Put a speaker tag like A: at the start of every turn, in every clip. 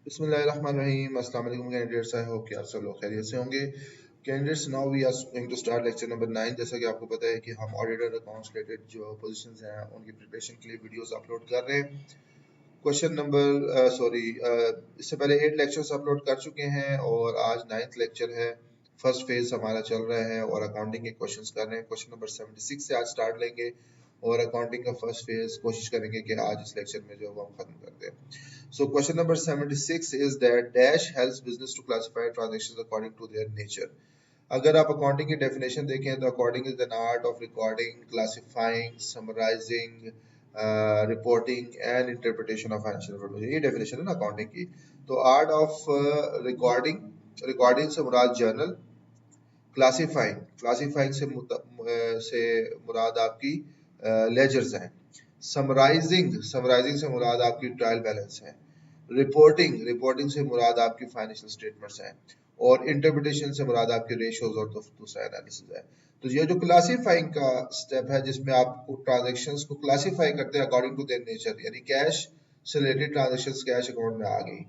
A: बिस्मिल्लाहिर्रहमानिर्रहीम। अस्सलाम वालेकुम कैंडिडेट्स। आई होप कि आप सब लोग खैरियत से होंगे। Candidates, now we are going to start lecture number 9। जैसा कि आपको पता है कि हम ऑडिटर अकाउंट्स रिलेटेड जो पोजीशंस हैं उनकी प्रिपरेशन के लिए वीडियोस अपलोड कर रहे हैं। क्वेश्चन नंबर इससे पहले 8 लेक्चर्स अपलोड कर चुके हैं और आज 9th लेक्चर है। फर्स्ट फेज हमारा चल रहा है और अकाउंटिंग के क्वेश्चंस कर रहे हैं। क्वेश्चन नंबर 76 से आज स्टार्ट लेंगे और अकाउंटिंग का फर्स्ट फेज कोशिश करेंगे कि आज इस लेक्चर में जो है वो हम खत्म कर दें। So question number 76 is that dash helps business to classify transactions according to their nature. अगर आप अकाउंटिंग की डेफिनेशन देखें तो according is an art of recording, classifying, summarising, reporting and interpretation of financial information. ये definition है ना accounting की। तो आर्ट ऑफ रिकॉर्डिंग, रिकॉर्डिंग से मुराद जर्नल, क्लासिफाइंग, क्लासिफाइंग से मुराद आपकी लेजर्स हैं, समराइजिंग, समराइजिंग से मुराद आपकी ट्रायल बैलेंस है, रिपोर्टिंग, रिपोर्टिंग से मुराद आपकी फाइनेंशियल स्टेटमेंट्स हैं और इंटरप्रिटेशन से मुराद आपके रेशियोज और दूसरा एनालिसिस है। तो ये जो क्लासिफाइंग का स्टेप है जिसमें आप ट्रांजैक्शंस को क्लासिफाई करते हैं अकॉर्डिंग टू देयर नेचर, यानी कैश से रिलेटेड ट्रांजैक्शंस कैश अकाउंट में आ गई,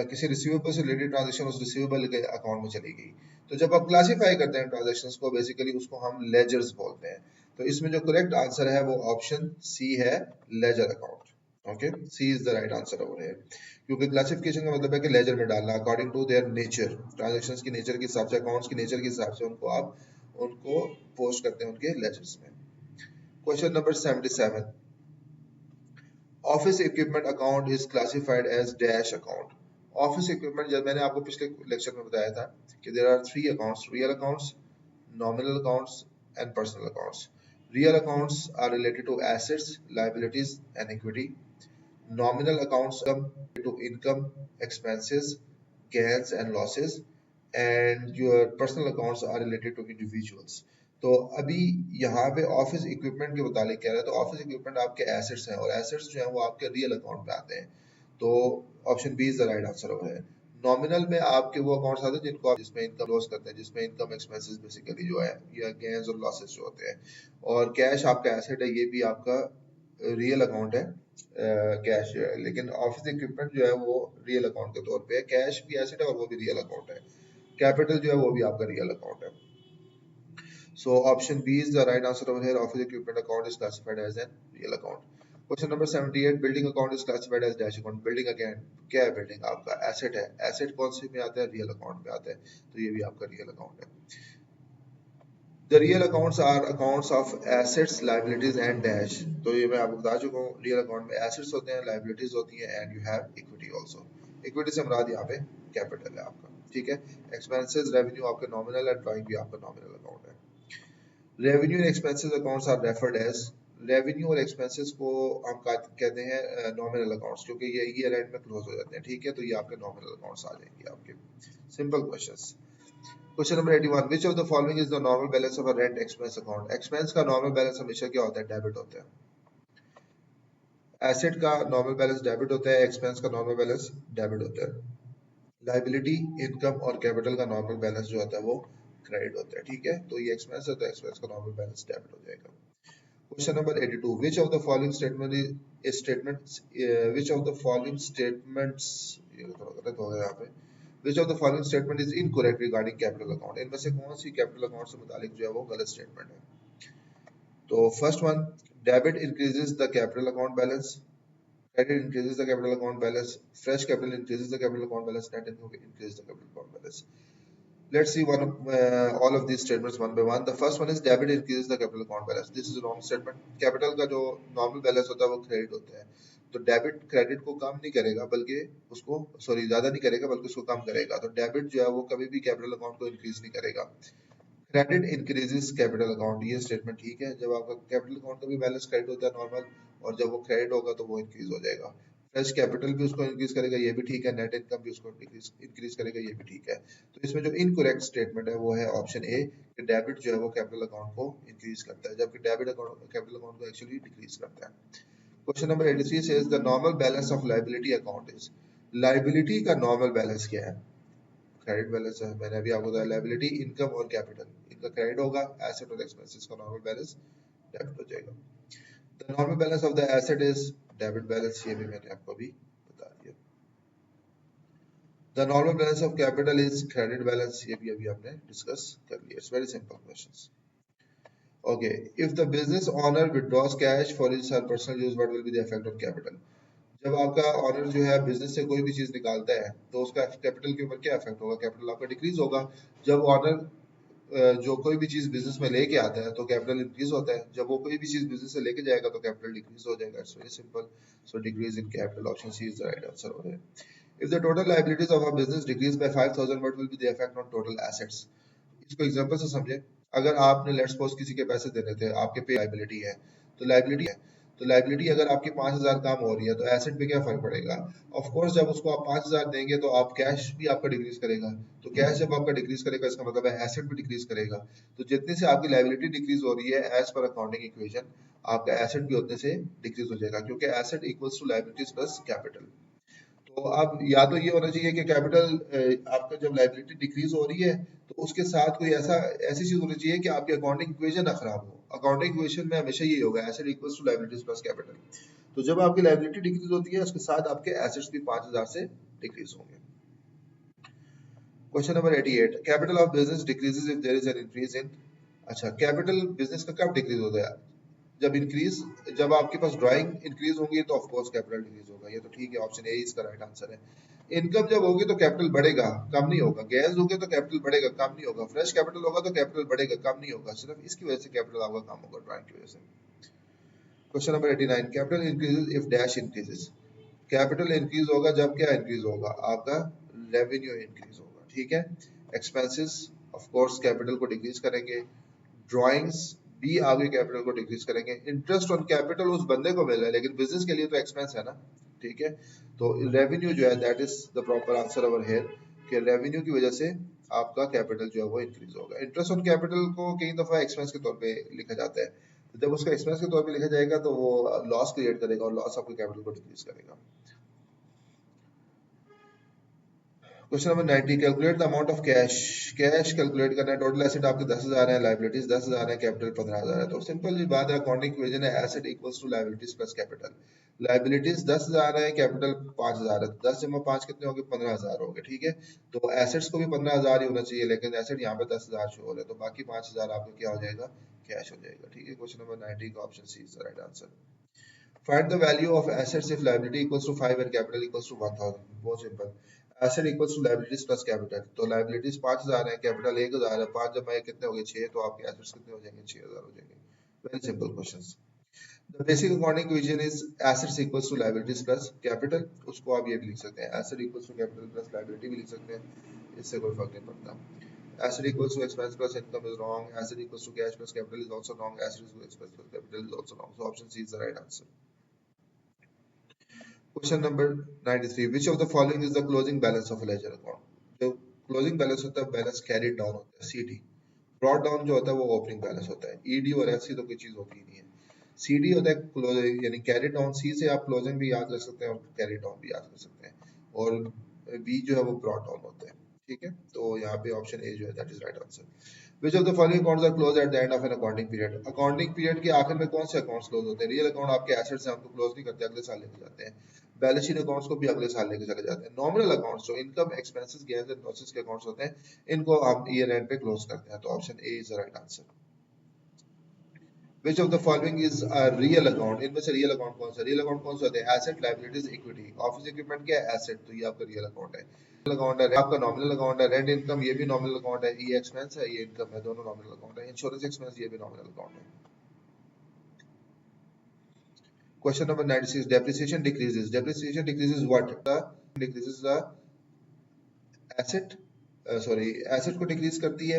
A: किसी रिसीवेबल से रिलेटेड ट्रांजैक्शन उस रिसीवेबल के अकाउंट में चली गई। तो जब आप क्लासिफाई करते हैं ट्रांजैक्शंस को, बेसिकली उसको हम लेजर्स बोलते हैं। तो इसमें जो करेक्ट आंसर है वो ऑप्शन सी है, ledger account. Okay, C is the right answer over here, क्योंकि क्लासिफिकेशन का मतलब है कि लेजर में डालना according to their nature, transactions की नेचर के हिसाब से, अकाउंट्स की नेचर के हिसाब से उनको आप उनको पोस्ट करते हैं उनके लेजर्स में। Question number 77, office equipment account is classified as dash account. Office equipment, जब मैंने आपको पिछले लेक्चर में बताया था कि there are 3 accounts, real accounts, nominal accounts and personal accounts. Real accounts are related to assets, liabilities and equity. Nominal accounts come to income, expenses, gains and losses, and your personal accounts are related to individuals. तो अभी यहाँ पे office equipment के मुतालिक कह रहा है, तो ऑफिस इक्विपमेंट आपके एसेट्स हैं और एसेट्स जो हैं वो आपके रियल अकाउंट में आते हैं। तो option B is the right answer होगा। नॉमिनल में आपके वो अकाउंट्स आते हैं जिनको आप जिसमें इनकम लॉस करते हैं, जिसमें इनकम एक्सपेंसेस बेसिकली जो है या गेन्स और लॉसेस जो होते हैं, और कैश आपका एसेट है, ये भी आपका रियल अकाउंट है, कैश जो है। लेकिन ऑफिस इक्विपमेंट जो है वो रियल अकाउंट के तौर पे है, कैश भी एसेट है और वो भी रियल अकाउंट है, कैपिटल जो है वो भी आपका रियल अकाउंट है। So option B is the right answer over here. Office equipment account is classified as a real account. Question number 78, building account is classified as dash account. Building again क्या है? building आपका asset है, asset कौन से में आता है? real account में आता है, तो ये भी आपका real account है। The real accounts are accounts of assets, liabilities and dash। तो ये मैं आपको बता चुका हूँ, real account में assets होते हैं, liabilities होती हैं and you have equity also। equity से मुराद यहाँ पे capital है आपका, ठीक है। expenses, revenue आपका nominal है, drawing भी आपका nominal account है। Revenue and expenses accounts are referred as, revenue और एक्सपेंसेस को हम कहते हैं नॉमिनल अकाउंट्स, क्योंकि ये ईयर एंड में क्लोज हो जाते हैं, ठीक है। तो ये आपके नॉमिनल अकाउंट्स आ जाएंगे आपके। Simple questions. Question number 81, which of the following is the normal balance of a rent expense account. Expense का नॉर्मल बैलेंस हमेशा क्या होता है? डेबिट होता है। एसेट का नॉर्मल बैलेंस डेबिट होता है, एक्सपेंस का नॉर्मल बैलेंस डेबिट होता है। लायबिलिटी, इनकम और कैपिटल का नॉर्मल बैलेंस जो होता है वो क्रेडिट होता है, ठीक है। तो ये एक्सपेंस है तो एक्सपेंस का नॉर्मल बैलेंस डेबिट हो जाएगा। Question number 82. Which of the following statement is statements? Which of the following statements? ये थोड़ा गलत हो गया यहाँ पे। Which of the following statement is incorrect regarding capital account? इनमें से कौन सी capital account से मुतालिक जो है वो गलत statement है? तो first one, debit increases the capital account balance, credit increases the capital account balance, fresh capital increases the capital account balance, net income increases the capital account balance. Let's see all of these statements one by one. The first one is debit increases the capital account balance. This is a wrong statement. Capital का जो normal balance होता है वो credit होता है, तो debit credit को कम नहीं करेगा बल्कि उसको ज्यादा नहीं करेगा बल्कि उसको कम करेगा। तो डेबिट जो है वो कभी भी कैपिटल अकाउंट को इंक्रीज नहीं करेगा। क्रेडिट इंक्रीजेस कैपिटल अकाउंट, ये स्टेटमेंट ठीक है। जब आपका कैपिटल अकाउंट का भी बैलेंस क्रेडिट होता है नॉर्मल, और जब वो क्रेडिट होगा तो वो इंक्रीज हो जाएगा। फ्रेश कैपिटल भी उसको इंक्रीज करेगा, ये भी ठीक है। नेट इनकम भी उसको इंक्रीज करेगा, ये भी ठीक है। तो इसमें जो इनकरेक्ट स्टेटमेंट है वो है ऑप्शन ए, कि डेबिट जो है वो कैपिटल अकाउंट को इंक्रीज करता है जबकि डेबिट अकाउंट कैपिटल अकाउंट को एक्चुअली डिक्रीज करता है। Question number 83 says the normal balance of liability account is. Liability का नॉर्मल बैलेंस क्या है? क्रेडिट बैलेंस है, मैंने अभी आपको बताया। लायबिलिटी, इनकम और कैपिटल, इनका क्रेडिट होगा, एसेट और एक्सपेंसेस का नॉर्मल बैलेंस डेबिट हो जाएगा। The normal balance of the asset is debit balance, ये भी मैंने आपको अभी बता दिया। The normal balance of capital is credit balance, ये भी अभी आपने डिस्कस कर लिया। It's very simple questions. Okay, if the business owner withdraws cash for his personal use, what will be the effect on capital? जब आपका honour जो है बिजनेस से कोई भी चीज निकालता है तो उसका कैपिटल के ऊपर क्या इफेक्ट होगा? कैपिटल आपका डिक्रीज होगा। जब ऑनर जो कोई भी चीज बिजनेस में लेके आता है तो कैपिटल इंक्रीज होता है, जब वो कोई भी चीज बिजनेस से लेके जाएगा तो कैपिटल डिक्रीज हो जाएगा। It's very simple. So decrease in capital, option C is the right answer over here. If the total liabilities of a business decrease by 5,000, what will be the effect on total assets? इसको example से समझे। अगर आपने let's suppose किसी के पैसे देने थे, आपके पे लाइबिलिटी है, तो लाइबिलिटी अगर आपकी 5,000 काम हो रही है तो एसेट पे क्या फर्क पड़ेगा? ऑफ कोर्स जब उसको आप 5,000 देंगे तो आप कैश भी आपका डिक्रीज करेगा, तो कैश जब आपका डिक्रीज करेगा इसका मतलब है एसेट भी डिक्रीज करेगा। तो जितने से आपकी लाइबिलिटी डिक्रीज हो रही है एज पर अकाउंटिंग इक्वेशन, आपका एसेट भी उतने से डिक्रीज हो जाएगा, क्योंकि asset equals to liabilities plus capital. तो अब या तो ये होना चाहिए कि कैपिटल आपका जब लाइबिलिटी डिक्रीज हो रही है तो उसके साथ कोई ऐसी चीज होनी चाहिए कि आपकी अकाउंटिंग इक्वेशन ना खराब हो। अकाउंटिंग इक्वेशन में हमेशा ये होगा asset equals to liabilities plus capital. तो जब आपकी लाइबिलिटी डिक्रीज होती है उसके साथ आपके एसेट्स भी 5,000 से डिक्रीज होंगे। Question number 88, capital of business decreases if there is an increase in. अच्छा, कैपिटल बिजनेस का कब डिक्रीज होता है? जब आपके पास ड्राइंग इंक्रीज होंगी तो ऑफ कोर्स कैपिटल डिक्रीज होगा, ये तो ठीक है, ऑप्शन ए इसका राइट आंसर है। इनकम जब होगी तो कैपिटल बढ़ेगा, कम नहीं होगा। गैस दोगे तो कैपिटल बढ़ेगा, कम नहीं होगा। फ्रेश कैपिटल होगा तो कैपिटल बढ़ेगा, कम नहीं होगा। सिर्फ इसकी वजह से कैपिटल आपका कम होगा, ड्राइंग की वजह से। Question number 89, capital increases if dash increases. Capital increase होगा जब क्या इंक्रीज होगा? आपका रेवेन्यू इंक्रीज होगा, ठीक है। एक्सपेंसेस ऑफ कोर्स कैपिटल को डिक्रीज करेंगे। ड्राइंग्स भी आगे कैपिटल को डिक्रीज करेंगे। इंटरेस्ट ऑन कैपिटल उस बंदे को मिल रहा है, लेकिन बिजनेस के लिए तो एक्सपेंस है ना, ठीक है। तो रेवेन्यू जो है that is the proper answer over here, कि रेवेन्यू की वजह से आपका कैपिटल जो है वो इंक्रीज होगा। इंटरेस्ट ऑन कैपिटल को कई दफा एक्सपेंस के तौर पे लिखा जाता है, तो जब उसका एक्सपेंस के तौर पे लिखा जाएगा तो वो लॉस क्रिएट करेगा और लॉस आपके कैपिटल को डिक्रीज करेगा। Question number 90, calculate the amount of cash. Cash calculate करना है। टोटल एसेट आपके 10,000 है, लाइबिलिटीज 10,000 है, कैपिटल 15,000 है। तो सिंपल सी बात है, अकाउंटिंग इक्वेशन है asset equals to liabilities plus capital. Liabilities 10,000 है, कैपिटल 5,000 है, 10 जमा 5 कितने होंगे? 15,000 होंगे, ठीक है। तो एसेट्स को भी 15,000 ही होना चाहिए, लेकिन एसेट यहाँ पे 10,000 शो हो रहा है, तो बाकी 5,000 आपका क्या हो जाएगा? कैश हो जाएगा, ठीक है। क्वेश्चन नंबर 90 का option C is the right answer. Find the value of assets if liability equals to 5 and capital equals to 1,000. बहुत सिंपल। Asset equals to liabilities plus capital, तो लाइबिलिटीज 5,000 है, कैपिटल 1,000 है, 5 जमा 1 कितने हो गए? 6, तो आपके एसेट्स कितने हो जाएंगे? 6,000 हो जाएंगे। Very simple questions. The basic accounting equation is assets equals to liabilities plus capital. उसको आप ये भी लिख सकते हैं, asset equals to capital plus liability भी लिख सकते हैं, इससे कोई फर्क नहीं पड़ता। Asset equals to expense plus income is wrong. Asset equals to cash plus capital is also wrong. Asset equals to expense plus capital is also wrong. So option C is the right answer. Question number 93, which of the following is the closing balance of a ledger account. जो closing balance होता है, balance carried down होता है, CD. Brought down जो होता है वो opening balance होता है। ईडी और एफसी तो कोई चीज होती ही नहीं है। सीडी होता है क्लोजिंग, यानी कैरिड डाउन। सी से आप क्लोजिंग भी याद कर सकते हैं और कैरिड डाउन भी याद कर सकते हैं, और बी जो है वो ब्रॉट डाउन होता है, ठीक है। तो यहाँ पे ऑप्शन ए जो है that is right answer. Which of the following accounts are closed at the end of an accounting period? Accounting period के आखिर में कौन से अकाउंट्स क्लोज होते हैं? रियल अकाउंट आपके एसेट्स हैं, हमको क्लोज नहीं करते, अगले साल लेके जाते हैं। बैलेंस शीट अकाउंट्स को भी अगले साल लेके चले जाते हैं। नॉमिनल अकाउंट्स जो income expenses gains and losses के अकाउंट्स होते हैं, इनको हम ईयर एंड पे क्लोज करते हैं। तो option A is the right answer. Which of the following is a real account? इनमें से रियल अकाउंट कौन सा? रियल अकाउंट कौन सा होता है? Asset, liabilities, equity. Office equipment क्या है? एसेट, तो ये आपका रियल अकाउंट है। अकाउंट है आपका नॉमिनल अकाउंट है। रेंट इनकम ये भी नॉमिनल अकाउंट है। ये एक्सपेंस है, ये इनकम है, दोनों नॉमिनल अकाउंट है। इंश्योरेंस एक्सपेंस ये भी नॉमिनल अकाउंट है। Question number 96, depreciation decreases. Depreciation decreases what? Decreases the asset, sorry asset को डिक्रीज करती है,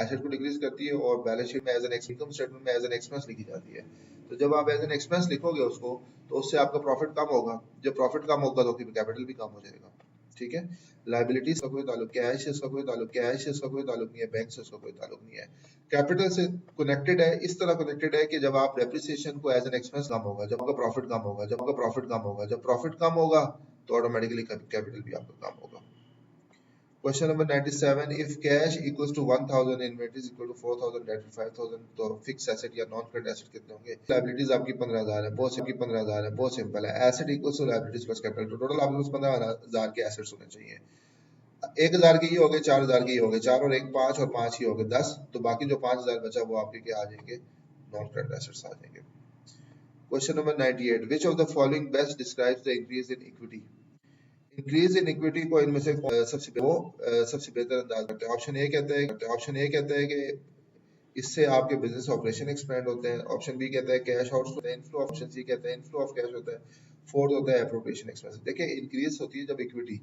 A: एसेट को डिक्रीज करती है और बैलेंस शीट में एज एन इनकम स्टेटमेंट में एज एन एक्सपेंस लिखी जाती है। तो जब आप एज एन एक्सपेंस लिखोगे उसको, तो उससे आपका प्रॉफिट कम होगा। जब प्रॉफिट कम होगा तो कैपिटल भी कम हो जाएगा, ठीक है। लायबिलिटीज का कोई ताल्लुक, कैश से इसका कोई ताल्लुक, कैश से इसका कोई ताल्लुक नहीं है, बैंक से इसका कोई ताल्लुक नहीं है। कैपिटल से कनेक्टेड है, इस तरह कनेक्टेड है कि जब आप डेप्रिसिएशन को एज एन एक्सपेंस कम होगा, जब आपका प्रॉफिट कम होगा, जब आपका प्रॉफिट कम होगा, जब प्रॉफिट कम होगा तो ऑटोमेटिकली कैपिटल भी आपका कम होगा। Question number 97, if cash equals to 1,000, inventory is equal to 4,000, debt 5,000, तो फिक्स एसेट या नॉन करंट एसेट कितने होंगे? लायबिलिटीज आपकी 15,000 है, बहुत सिंपल है। Asset equals to liabilities plus capital, तो टोटल आपके पास 15,000 के एसेट्स होने चाहिए। 1000 के ही हो गए, 4000 के ही हो गए, 4 और 1 5 और 5 ही हो गए 10, तो बाकी जो 5000 बचा वो आपके क्या आ जाएंगे, नॉन करंट एसेट्स आ जाएंगे। Question number 98, which of the following best describes the increase in equity. Increase in equity को इनमें से सबसे बेहतर अंदाज करते हैं। ऑप्शन ए कहता है कि इससे आपके बिजनेस ऑपरेशन एक्सपेंड होते हैं। ऑप्शन बी कहता है कैश आउट होता है, इनफ्लो। ऑप्शन सी कहता है इनफ्लो ऑफ कैश होता है। फोर्थ होता है एप्रोप्रिएशन एक्सपेंस। देखिए इंक्रीज होती है जब इक्विटी,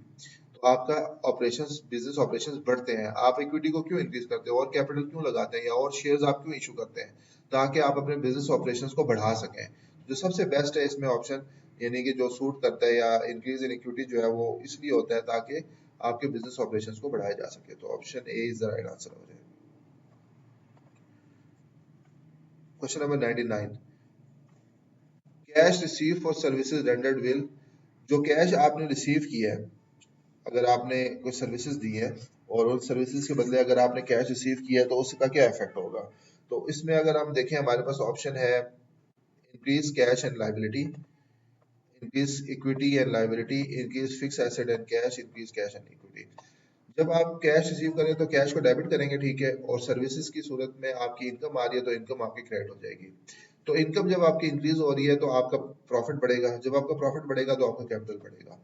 A: तो आपका ऑपरेशंस, बिजनेस ऑपरेशंस बढ़ते हैं, आप इक्विटी को क्यों इंक्रीज करते हो और कैपिटल क्यों लगाते हैं या और शेयर्स आप क्यों इशू करते हैं, ताकि आप अपने बिजनेस ऑपरेशंस को बढ़ा सकें। जो सबसे बेस्ट है इसमें ऑप्शन, यानी कि जो सूट करता है या इंक्रीज इन इक्विटी जो है वो इसलिए होता है ताकि आपके बिजनेस ऑपरेशंस को बढ़ाया जा सके। तो option A is the right answer हो जाएगा। Question number 99, cash receive for services rendered will. जो कैश आपने रिसीव किया है, अगर आपने कोई सर्विसेज दी है और उन सर्विसेज के बदले अगर आपने कैश रिसीव किया है तो उसका क्या इफेक्ट होगा। तो इसमें अगर हम देखें हमारे पास ऑप्शन है increase cash and liability, increase equity and liability, increase fix asset and cash, increase cash and equity. जब आप कैश रिसीव करें तो कैश को डेबिट करेंगे, ठीक है, और सर्विसेज की सूरत में आपकी इनकम आ रही है तो इनकम आपकी क्रेडिट हो जाएगी। तो इनकम जब आपकी इंक्रीज हो रही है तो आपका प्रॉफिट बढ़ेगा, जब आपका प्रॉफिट बढ़ेगा तो आपका कैपिटल बढ़ेगा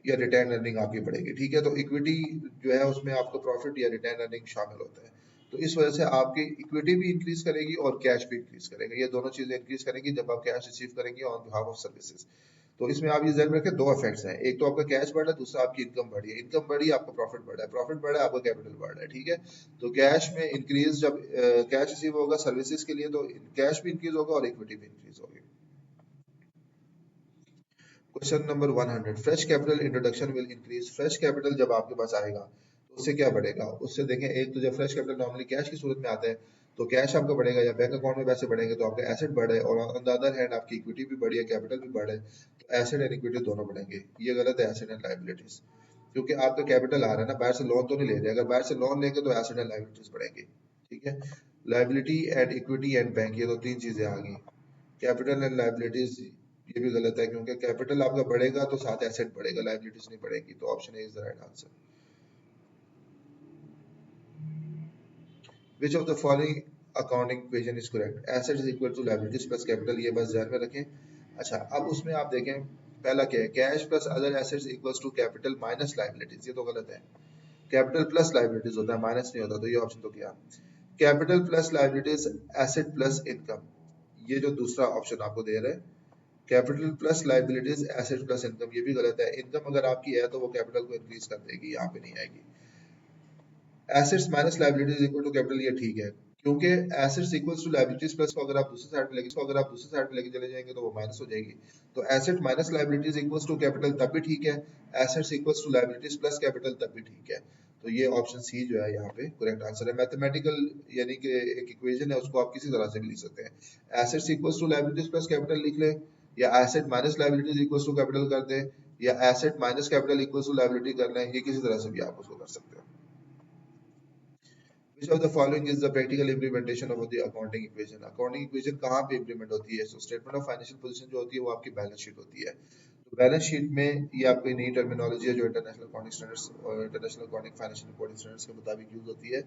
A: या रिटर्न अर्निंग आपकी बढ़ेगी, ठीक है। तो इक्विटी जो है उसमें आपका प्रॉफिट या रिटर्न अर्निंग शामिल होता है। तो इस वजह से आपकी इक्विटी भी इंक्रीज करेगी और कैश भी इंक्रीज करेगा, ये दोनों चीजें इंक्रीज करेंगी जब आप कैश रिसीव करेंगे ऑन बिहाफ ऑफ सर्विसेज। तो इसमें आप ये ध्यान रखें, दो इफेक्ट्स हैं, एक तो आपका कैश बढ़ा है, दूसरा आपकी इनकम बढ़ी है। इनकम बढ़ी, आपका प्रॉफिट बढ़ा है, प्रॉफिट बढ़ा है, आपका कैपिटल बढ़ा है, ठीक है। तो कैश में इंक्रीज, जब कैश रिसीव होगा सर्विसेज के लिए तो कैश भी इंक्रीज होगा और इक्विटी भी इंक्रीज होगी। Question number 100, fresh capital introduction will increase. Fresh capital जब आपके पास आएगा तो उससे क्या बढ़ेगा, उससे देखें, एक तो जब फ्रेश कैपिटल नॉर्मली कैश की सूरत में आता है तो कैश आपका बढ़ेगा या बैंक अकाउंट में पैसे बढ़ेंगे तो आपका एसेट बढ़े, और ऑन द अदर हैंड आपकी इक्विटी भी बढ़ी है, कैपिटल भी बढ़े, तो एसेट एंड इक्विटी दोनों बढ़ेंगे। ये गलत है, एसेट एंड लाइबिलिटीज, क्योंकि आपका कैपिटल आ रहा है ना, बाहर से लोन तो नहीं ले रहे। अगर बाहर से लोन लेंगे तो एसेट एंड लाइबिलिटीज बढ़ेंगे, ठीक है। Liability and equity and bank, ये तो तीन चीजें आ गई। कैपिटल एंड लाइबिलिटीज ये भी गलत है, क्योंकि कैपिटल आपका बढ़ेगा तो साथ एसेट बढ़ेगा, लाइबिलिटीज नहीं बढ़ेगी। तो option A is the right answer. Which of the following accounting equation is correct. Asset is equal to liabilities plus capital, ये बस ध्यान में रखें। अच्छा, अब उसमें आप देखें पहला क्या है, cash plus other assets equals to capital minus liabilities, ये तो गलत है। कैपिटल प्लस लाइबिलिटीज होता है, माइनस नहीं होता, तो ये ऑप्शन तो क्या, capital plus liabilities asset plus income, ये जो दूसरा ऑप्शन आपको दे रहे हैं, capital plus liabilities asset plus income, ये भी गलत है। इनकम अगर आपकी है तो वो कैपिटल को इंक्रीज कर देगी, यहाँ पे नहीं आएगी। Assets minus liabilities equal to capital, ये ठीक है, क्योंकि assets equals to liabilities plus को अगर आप दूसरी साइड में लेके चले जाएंगे तो वो माइनस हो जाएगी। तो asset minus liabilities equals to capital तब भी ठीक है, assets equals to liabilities plus capital तब भी ठीक है। तो ये ऑप्शन सी जो है यहाँ पे करेक्ट आंसर है। मैथमेटिकल यानी कि एक इक्वेशन है, उसको आप किसी तरह से भी लिख सकते हैं। Assets equals to liabilities plus capital लिख ले, या asset minus liabilities equals to capital कर दे, या asset minus capital equals to liability कर लें, ये किसी तरह से भी आप उसको कर सकते हैं। Which of the following is the practical implementation of the accounting equation? Accounting equation कहाँ पे implement होती है? So statement of financial position जो होती है वो आपकी बैलेंस शीट होती है। तो बैलेंस शीट में ये आपकी नई टर्मिनोलॉजी है जो इंटरनेशनल अकाउंटिंग स्टैंडर्ड्स और international accounting financial reporting standards के मुताबिक यूज होती है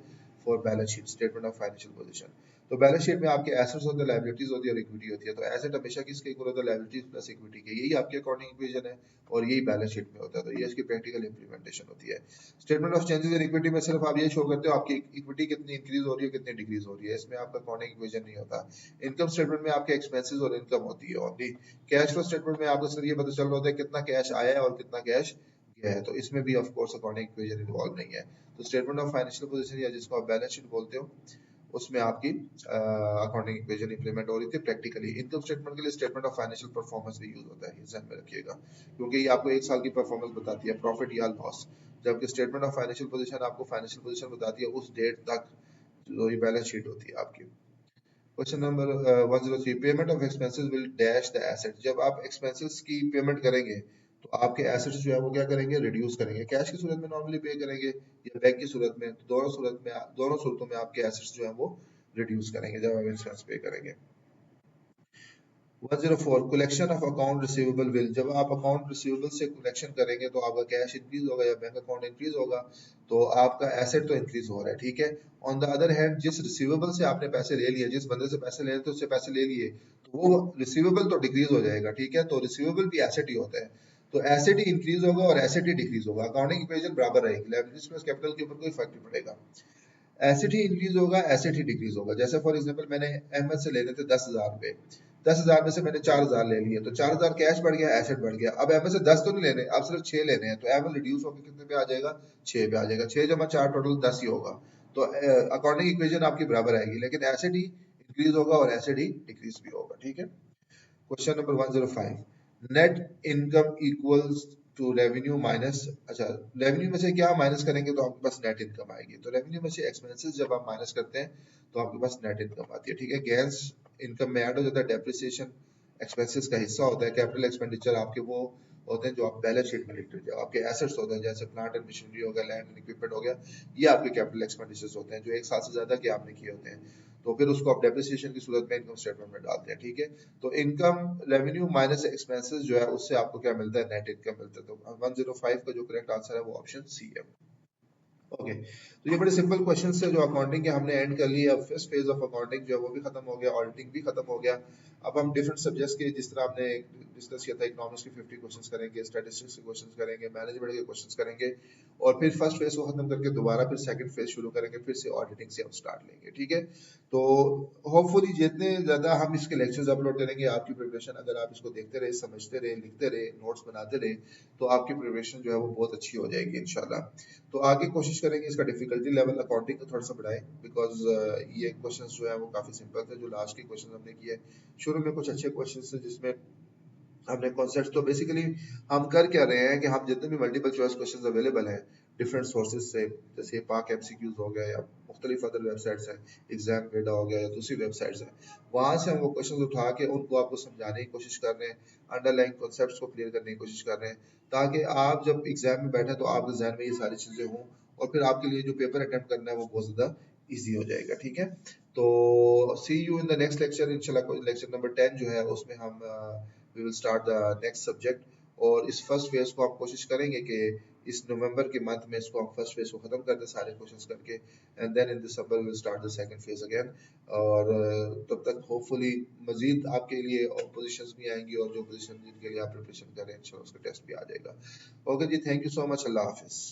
A: for balance sheet, statement of financial position. तो बैलेंस शीट में आपके एसेट्स होते हैं, लायबिलिटीज होती है और इक्विटी होती है। तो एसेट हमेशा किसके इक्वल होता है, लायबिलिटीज प्लस इक्विटी के। यही आपकी अकाउंटिंग इक्वेशन है और यही बैलेंस शीट में होता है। तो ये इसकी प्रैक्टिकल इंप्लीमेंटेशन होती है। Statement of changes in equity में सिर्फ आप ये शो करते हो आपकी इक्विटी कितनी इंक्रीज हो रही है कितनी डिक्रीज हो रही है, इसमें आपका अकाउंटिंग इक्वेशन नहीं होता। इनकम स्टेटमेंट में आपके एक्सपेंसेस और इनकम होती है ओनली। कैश फ्लो स्टेटमेंट में आपको सिर्फ ये पता चल रहा होता है कितना कैश आया है और कितना कैश गया है, तो इसमें भी of course accounting equation involve नहीं है। तो स्टेटमेंट ऑफ फाइनेंशियल पोजीशन या जिसको आप बैलेंस शीट बोलते हो उसमें आपकी अकाउंटिंग इक्वेशन इंप्लीमेंट हो रही थी प्रैक्टिकली। इनकम स्टेटमेंट के लिए स्टेटमेंट ऑफ फाइनेंशियल परफॉर्मेंस भी यूज होता है, ये ध्यान में रखिएगा, क्योंकि ये आपको एक साल की परफॉर्मेंस बताती है, प्रॉफिट या लॉस, जबकि स्टेटमेंट ऑफ फाइनेंशियल पोजीशन आपको फाइनेंशियल पोजीशन बताती है उस डेट तक जो ये बैलेंस शीट होती है आपकी। Question number 103, payment of expenses will dash the asset. जब आप एक्सपेंसेस की पेमेंट करेंगे तो आपके एसेट्स जो है वो क्या करेंगे, रिड्यूस करेंगे। कैश की सूरत में नॉर्मली पे करेंगे या बैंक की सूरत में, तो दोनों सूरतों में आपके एसेट्स जो है वो रिड्यूस करेंगे जब आप एक्सपेंस पे करेंगे। 104 collection of account receivable will, जब आप अकाउंट रिसीवेबल से कलेक्शन करेंगे तो आपका कैश इंक्रीज होगा या बैंक अकाउंट इंक्रीज होगा, तो आपका एसेट तो इंक्रीज हो रहा है, ठीक है। ऑन द अदर हैंड जिस रिसीवेबल से आपने पैसे ले लिए, जिस बंदे से पैसे ले थे उससे पैसे ले लिए, तो वो रिसीवेबल तो डिक्रीज हो जाएगा, ठीक है। तो रिसीवेबल भी एसेट ही होता है, तो एसेट ही इंक्रीज होगा और एसेट ही डिक्रीज होगा, अकाउंटिंग इक्वेशन बराबर रहेगी, लायबिलिटीज प्लस कैपिटल के ऊपर कोई फर्क नहीं पड़ेगा। एसेट ही इंक्रीज होगा, एसेट ही डिक्रीज होगा। जैसे फॉर एग्जांपल मैंने अहमद से लेने थे 10,000 रुपए, 10,000 में से मैंने 4,000 ले लिए, तो 4,000 कैश बढ़ गया, एसेट बढ़ गया। अब अहमद से 10 तो नहीं लेने, अब सिर्फ 6 लेने हैं, तो अहमद रिड्यूस होकर कितने पे आ जाएगा, 6 पे आ जाएगा। 6 जमा 4 टोटल 10 ही होगा। तो अकाउंटिंग इक्वेशन आपकी बराबर आएगी, लेकिन एसेट ही इंक्रीज होगा और एसेट ही डिक्रीज भी होगा, ठीक है। Question number 105, net income equals to revenue minus, अच्छा रेवेन्यू में से क्या माइनस करेंगे तो आपके पास नेट इनकम आएगी। तो रेवेन्यू में से एक्सपेंसेस जब आप माइनस करते हैं तो आपके पास नेट इनकम आती है, ठीक है। गेन्स इनकम में ऐड हो जाता है, डेप्रिसिएशन एक्सपेंसेस का हिस्सा होता है, कैपिटल एक्सपेंडिचर आपके वो होते हैं जो आप बैलेंस शीट में लिखते हैं, आपके एसेट्स होते हैं, जैसे प्लांट एंड मशीनरी हो गया, लैंड एंड इक्विपमेंट हो गया, ये आपके कैपिटल एक्सपेंडिचर्स होते हैं जो एक साल से ज्यादा के आपने किए होते हैं, तो फिर उसको आप डेप्रिसिएशन की सूरत में इनकम स्टेटमेंट में डालते हैं, ठीक है। तो इनकम रेवेन्यू माइनस एक्सपेंसेस जो है उससे आपको क्या मिलता है, नेट इनकम मिलता है। तो 105 का जो करेक्ट आंसर है वो ऑप्शन सी है। ओके, तो ये बड़े सिंपल क्वेश्चन है जो अकाउंटिंग के हमने एंड कर लिए। अब फर्स्ट फेज ऑफ अकाउंटिंग जो है वो भी खत्म हो गया, ऑडिटिंग भी खत्म हो गया। अब हम डिफरेंट सब्जेक्ट्स के, जिस तरह हमने डिस्कस किया था, इकोनॉमिक्स के 50 क्वेश्चंस करेंगे, स्टैटिस्टिक्स के क्वेश्चंस करेंगे, मैनेजमेंट के क्वेश्चंस करेंगे, और फिर फर्स्ट फेज को खत्म करके दोबारा फिर सेकंड फेज शुरू करेंगे, फिर से ऑडिटिंग से हम स्टार्ट लेंगे, ठीक है। तो होपफुली जितने ज्यादा हम इसके लेक्चर्स अपलोड करेंगे, आपकी प्रिपरेशन, अगर आप इसको देखते रहे, समझते रहे, लिखते रहे, नोट्स बनाते रहे, तो आपकी प्रिपरेशन जो है वो बहुत अच्छी हो जाएगी इंशाल्लाह। तो आगे कोशिश करेंगे इसका डिफिकल्टी लेवल अकाउंटिंग को थोड़ा सा बढ़ाएं, बिकॉज ये क्वेश्चंस जो है वो काफी सिंपल थे, जो लास्ट के क्वेश्चन हमने किए। शुरू में कुछ अच्छे क्वेश्चंस थे जिसमें हमने कॉन्सेप्ट, तो बेसिकली हम कर क्या रहे हैं कि हम जितने भी मल्टीपल चॉइस क्वेश्चंस अवेलेबल हैं डिफरेंट सोर्सेज से, जैसे पाक एमसीक्यूज हो गया या मुख्तलिफ अदर वेबसाइट्स हैं, एग्जाम वेडा हो गया या दूसरी वेबसाइट्स हैं, वहां से हम वो क्वेश्चंस उठा के उनको आपको समझाने की कोशिश कर रहे हैं, अंडरलाइन कॉन्सेप्ट्स को क्लियर करने की कोशिश कर रहे हैं, ताकि आप जब एग्जाम में बैठे तो आपके जहन में ये सारी चीजें हों, और फिर आपके लिए जो पेपर अटेम्प्ट करना है वो बहुत ज्यादा ईजी हो जाएगा, ठीक है। तो see you in the next lecture इंशाल्लाह। लेक्चर नंबर 10 जो है उसमें हम we will start the next subject, और इस फर्स्ट फेज को हम कोशिश करेंगे कि इस नवंबर के मंथ में इसको हम फर्स्ट फेज को खत्म कर दें सारे क्वेश्चंस करके, and then in December will start the second phase again. और तब तक होपफुली मजीद आपके लिए पोजीशंस भी आएंगी, और जो पोजीशन जिनके लिए आप प्रिपरेशन कर रहे हैं इंशाल्लाह उसका टेस्ट भी आ जाएगा। ओके जी, थैंक यू सो मच, अल्लाह हाफिज।